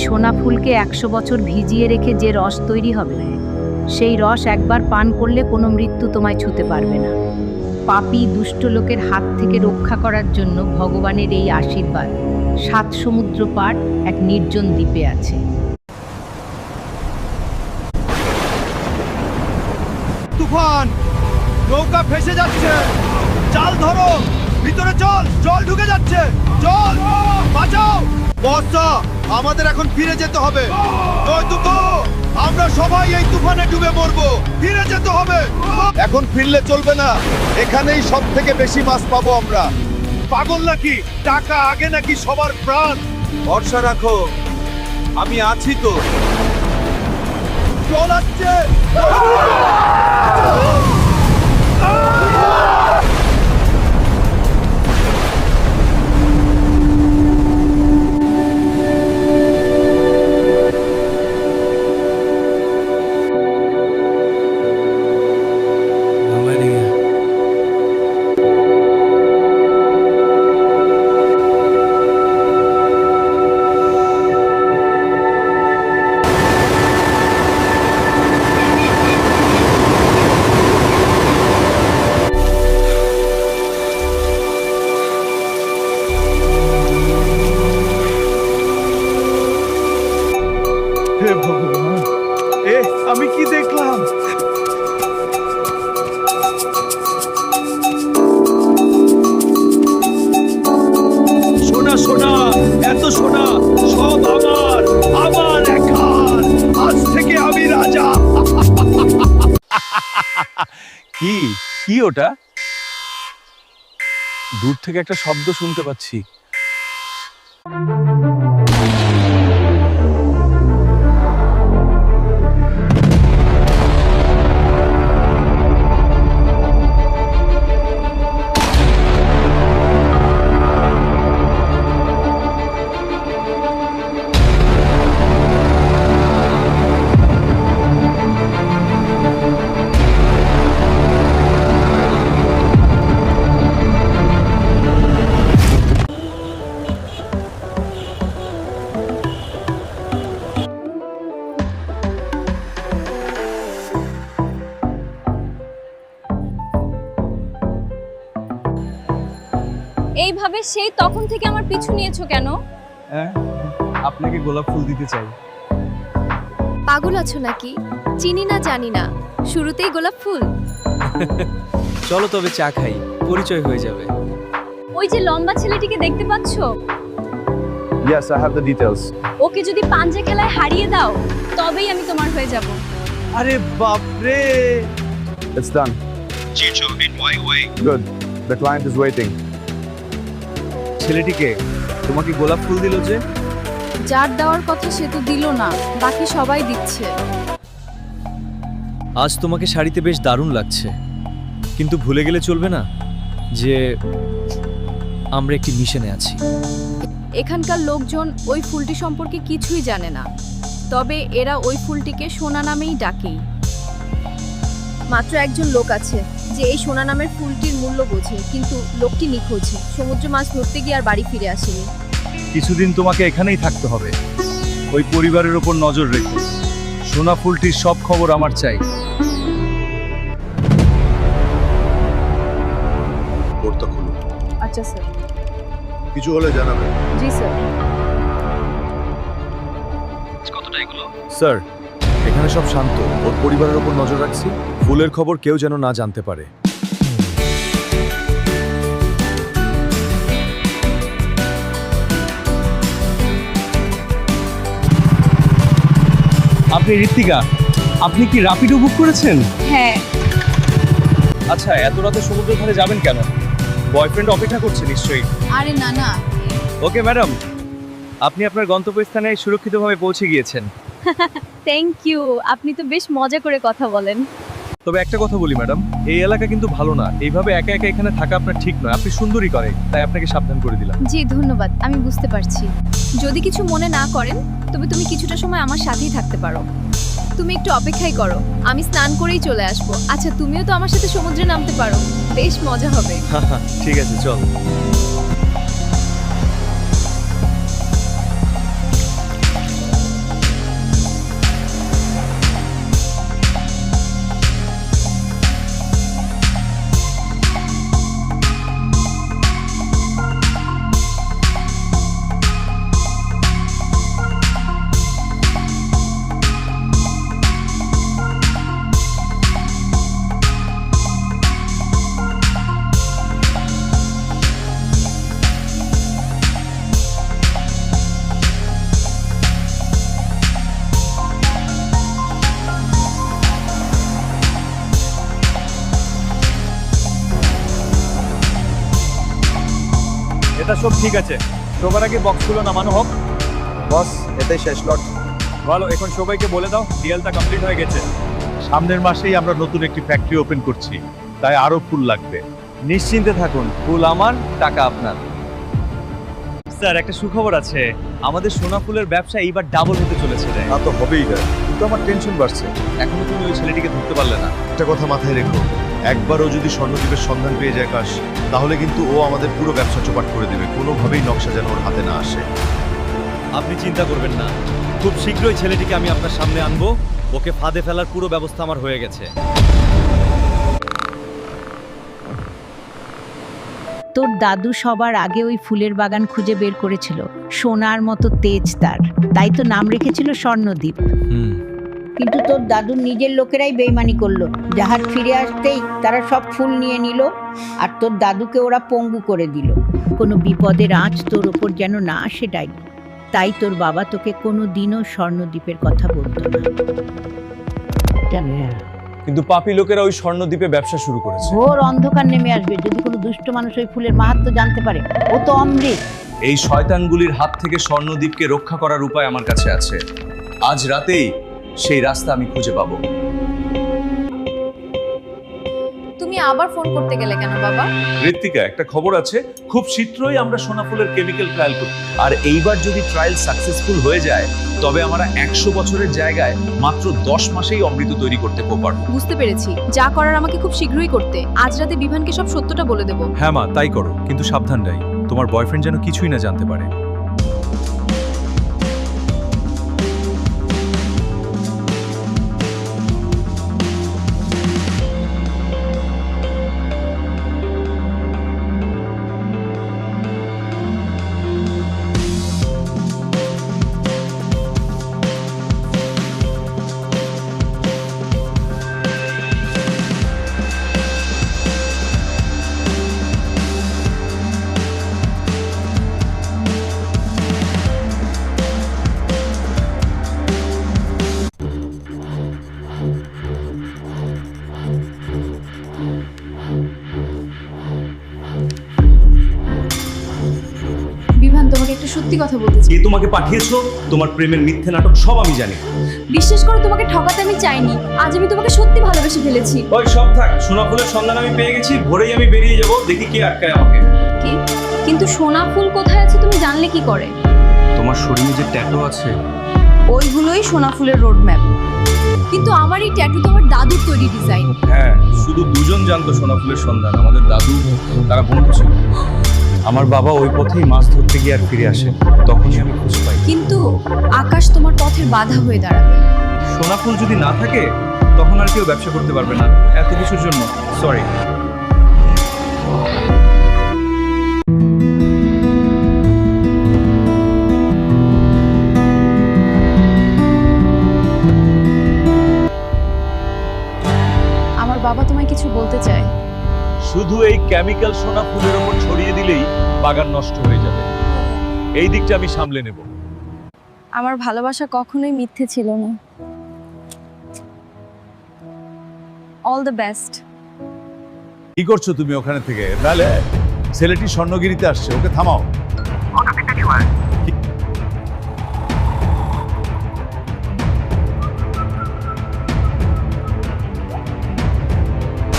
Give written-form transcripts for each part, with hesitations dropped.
সোনা ফুলকে 100 বছর ভিজিয়ে রেখে যে রস তৈরি হবে, সেই রস একবার পান করলে কোনো মৃত্যু তোমায় ছুঁতে পারবে না। পাপী দুষ্ট লোকের হাত থেকে রক্ষা করার জন্য ভগবানের এই আশীর্বাদ 7 সমুদ্র পার এক নির্জন দ্বীপে আছে। তুফান, নৌকা ভেসে যাচ্ছে, জাল ধরো, ভিতরে চল, জল ঢুকে যাচ্ছে, জল বাঁচাও। বর্ষা, আমাদের এখন ফিরে যেতে হবে, নয়তো আমরা সবাই এই তুফানে ডুবে মরবো। ফিরে যেতে হবে, এখন ফিরলে চলবে না, এখানেই সব থেকে বেশি মাছ পাবো আমরা। পাগল নাকি? টাকা আগে নাকি সবার প্রাণ? ভরসা রাখো, আমি আছি তো। জল আসছে। হে ভগবান, আমি কি দেখলাম? সোনা সোনা, এত সোনা, সব আমার, আমার একার। আজ থেকে আমি রাজা। কি কি ওটা? দূর থেকে একটা শব্দ শুনতে পাচ্ছি। এইভাবে সেই তখন থেকে আমার পিছু নিয়েছো কেন? আপনাকে গোলাপ ফুল দিতে চাই। পাগল আছো নাকি? চিনি না জানি না, শুরুতেই গোলাপ ফুল? চলো তবে চা খাই, পরিচয় হয়ে যাবে। ওই যে লম্বা ছেলেটিকে দেখতে পাচ্ছো? Yes, I have the details. ওকে যদি পাঞ্জে খেলায় হারিয়ে দাও, তবেই আমি তোমার হয়ে যাব। আরে বাপ রে! It's done. Chicho, in my way. Good. The client is waiting. ছেলেটিকে তোমাকে গোলাপ ফুল দিল যে? যার দেওয়ার কথা সে তো দিল না, বাকি সবাই দিচ্ছে। আজ তোমাকে শাড়িতে বেশ দারুণ লাগছে, কিন্তু ভুলে গেলে চলবে না যে আমরা একটি মিশনে আছি। এখানকার লোকজন ওই ফুলটি সম্পর্কে কিছুই জানে না, তবে এরা ওই ফুলটিকে সোনা নামেই ডাকেই। মাত্র একজন লোক আছে যে এই সোনা নামের ফুলটির মূল্য বোঝে, কিন্তু লোকটি নিখোঁজ। সমুদ্র মাছ ধরতে গিয়ে আর বাড়ি ফিরে আসেনি। কিছুদিন তোমাকে এখানেই থাকতে হবে। ওই পরিবারের উপর নজর রেখো। সোনা ফুলটির সব খবর আমার চাই। পড়তা খুলুন। আচ্ছা স্যার। কিছু হলে জানাবেন। জি স্যার। স্যার, এখানে সব শান্ত। ওর পরিবারের উপর নজর রাখছি। ফুলের খবর কেউ যেন না জানতে পারে। আপনি ঋত্বিকা, আপনি কি রাপিডো বুক করেছেন? হ্যাঁ। আচ্ছা, এত রাতে সমুদ্রের ধারে যাবেন কেন? বয়ফ্রেন্ড অপেক্ষা করছে নিশ্চয়ই। আরে না না। ওকে ম্যাডাম, আপনি আপনার গন্তব্যস্থানে সুরক্ষিতভাবে পৌঁছে গিয়েছেন। থ্যাংক ইউ, আপনি তো বেশ মজা করে কথা বলেন। তবে একটা কথা বলি ম্যাডাম, এই এলাকা কিন্তু ভালো না। এইভাবে একা একা এখানে থাকা আপনার ঠিক নয়। আপনি সুন্দরী করে, তাই আপনাকে সাবধান করে দিলাম। জি ধন্যবাদ, আমি বুঝতে পারছি। যদি কিছু মনে না করেন তবে তুমি কিছুটা সময় আমার সাথেই থাকতে পারো। তুমি একটু অপেক্ষাই করো, আমি স্নান করেই চলে আসবো। আচ্ছা, তুমিও তো আমার সাথে সমুদ্রে নামতে পারো, বেশ মজা হবে। ঠিক আছে, চল। এটা সব ঠিক আছে, সবার আগে বক্সগুলো নামানো হোক। বস এটাই শেষ লট। ভালো, এখন সবাইকে বলে দাও ডিএলটা কমপ্লিট হয়ে গেছে। সামনের মাসেই আমরা নতুন একটি ফ্যাক্টরি ওপেন করছি, তাই আরো ফুল লাগবে। নিশ্চিন্তে থাকুন, ফুল আমার, টাকা আপনার। স্যার একটা সুখবর আছে, আমাদের সোনা ফুলের ব্যবসা এইবার ডাবল হতে চলেছে রে। তা তো হবেই না, কিন্তু আমার টেনশন বাড়ছে। এখনো তুমি ওই ছেলেটিকে ধরতে পারলে না। একটা কথা মাথায় রেখো, একবারও যদি স্বর্ণদ্বীপের সন্ধান পেয়ে যায় আকাশ, তাহলে কিন্তু ও আমাদের পুরো ব্যবসা চোপাট করে দেবে। কোনোভাবেই নকশা যেন ওর হাতে না আসে। আপনি চিন্তা করবেন না, খুব শীঘ্রই ছেলেটিকে আমি আপনার সামনে আনবো। ওকে ফাঁদে ফেলার পুরো ব্যবস্থা আমার হয়ে গেছে। তোর দাদু সবার আগে ওই ফুলের বাগান খুঁজে বের করেছিল, সোনার মতো তেজ তার, তাই তো নাম রেখেছিল স্বর্ণদ্বীপ। কিন্তু তোর দাদুর নিজের লোকেরাই বেইমানি করলো, জাহাজ ফিরে আসতেই তারা সব ফুল নিয়ে নিল, আর তোর দাদুকে ওরা পঙ্গু করে দিল। কোনো বিপদের আঁচ তোর ওপর যেন না আসে ডাই, তাই তোর বাবা তোকে কোনো দিনও স্বর্ণদ্বীপের কথা বলতো না। কিন্তু পাপী লোকেরা ওই স্বর্ণদ্বীপে ব্যবসা শুরু করেছে। ঘোর অন্ধকার নেমে আসবে যদি কোনো দুষ্ট মানুষ ওই ফুলের মাহাত্ম্য জানতে পারে। ও তো অমৃত। এই শয়তানগুলির হাত থেকে স্বর্ণদ্বীপকে রক্ষা করার উপায় আমার কাছে আছে। আজ রাতেই সেই রাস্তা আমি খুঁজে পাবো। তুমি আবার ফোন করতে গেলে কেন বাবা? ঋত্বিকা, একটা খবর আছে, খুব শীঘ্রই আমরা সোনা ফুলের কেমিক্যাল ট্রায়াল করব। আর এইবার যদি ট্রায়াল সাকসেসফুল হয়ে যায়, তবে আমরা 100 বছরের জায়গায় মাত্র 10 মাসেই অমৃত তৈরি করতে পারবো। বুঝতে পেরেছি, যা করার আমাকে খুব শীঘ্রই করতে। আজ রাতে বিভানকে সব সত্যটা বলে দেব। হ্যাঁ মা, তাই করো, কিন্তু সাবধান রাই, তোমার বয়ফ্রেন্ড যেন কিছুই না জানতে পারে। বিভান, তোমাকে একটা সত্যি কথা বলতে চাই। কে তোমাকে পাঠিয়েছো? তোমার প্রেমের মিথ্যে নাটক সব আমি জানি। বিশ্বাস করো, তোমাকে ঠকাতে আমি চাইনি। আজ আমি তোমাকে সত্যি ভালোবেসে ফেলেছি। ওই সব থাক, সোনা ফুলের সন্ধান আমি পেয়ে গেছি, ভোরেই আমি বেরিয়ে যাব, দেখি কে আটকায় আমাকে। কি? কিন্তু সোনা ফুল কোথায় আছে তুমি জানলে কি করে? তোমার শরীরে যে ট্যাটু আছে, ওইগুলোই সোনা ফুলের রোড ম্যাপ। কিন্তু আমার এই ট্যাটু তোমার দাদুর তৈরি ডিজাইন। হ্যাঁ, শুধু দুজন জানতো সোনা ফুলের সন্ধান, আমাদের দাদু, তারা বন্ধু ছিল। আমার বাবা ওই পথেই মাছ ধরতে গিয়ে আর ফিরে আসে, তখনই আমি খোঁজ পাই। কিন্তু আকাশ তোমার পথের বাধা হয়ে দাঁড়াবে। সোনা ফুল যদি না থাকে, তখন আর কেউ ব্যবসা করতে পারবে না। এত কিছুর জন্য সরি। আমার বাবা তোমায় কিছু বলতে চায়। শুধু এই কেমিক্যাল সোনা ফুলের ওপর ছড়িয়ে দিলেই বাগান নষ্ট হয়ে যাবে। এই দিকটা আমি সামলে নেব। আমার ভালোবাসা কখনোই মিথ্যে ছিল না। All the best. কি করছো তুমি ওখানে থেকে? নালে ছেলেটি স্বর্ণগিরিতে আসছে, ওকে থামাও।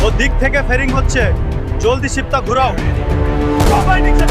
ও দিক থেকে ফেরিং হচ্ছে, জলদি শিপটা ঘোরাও। সবাই নিচে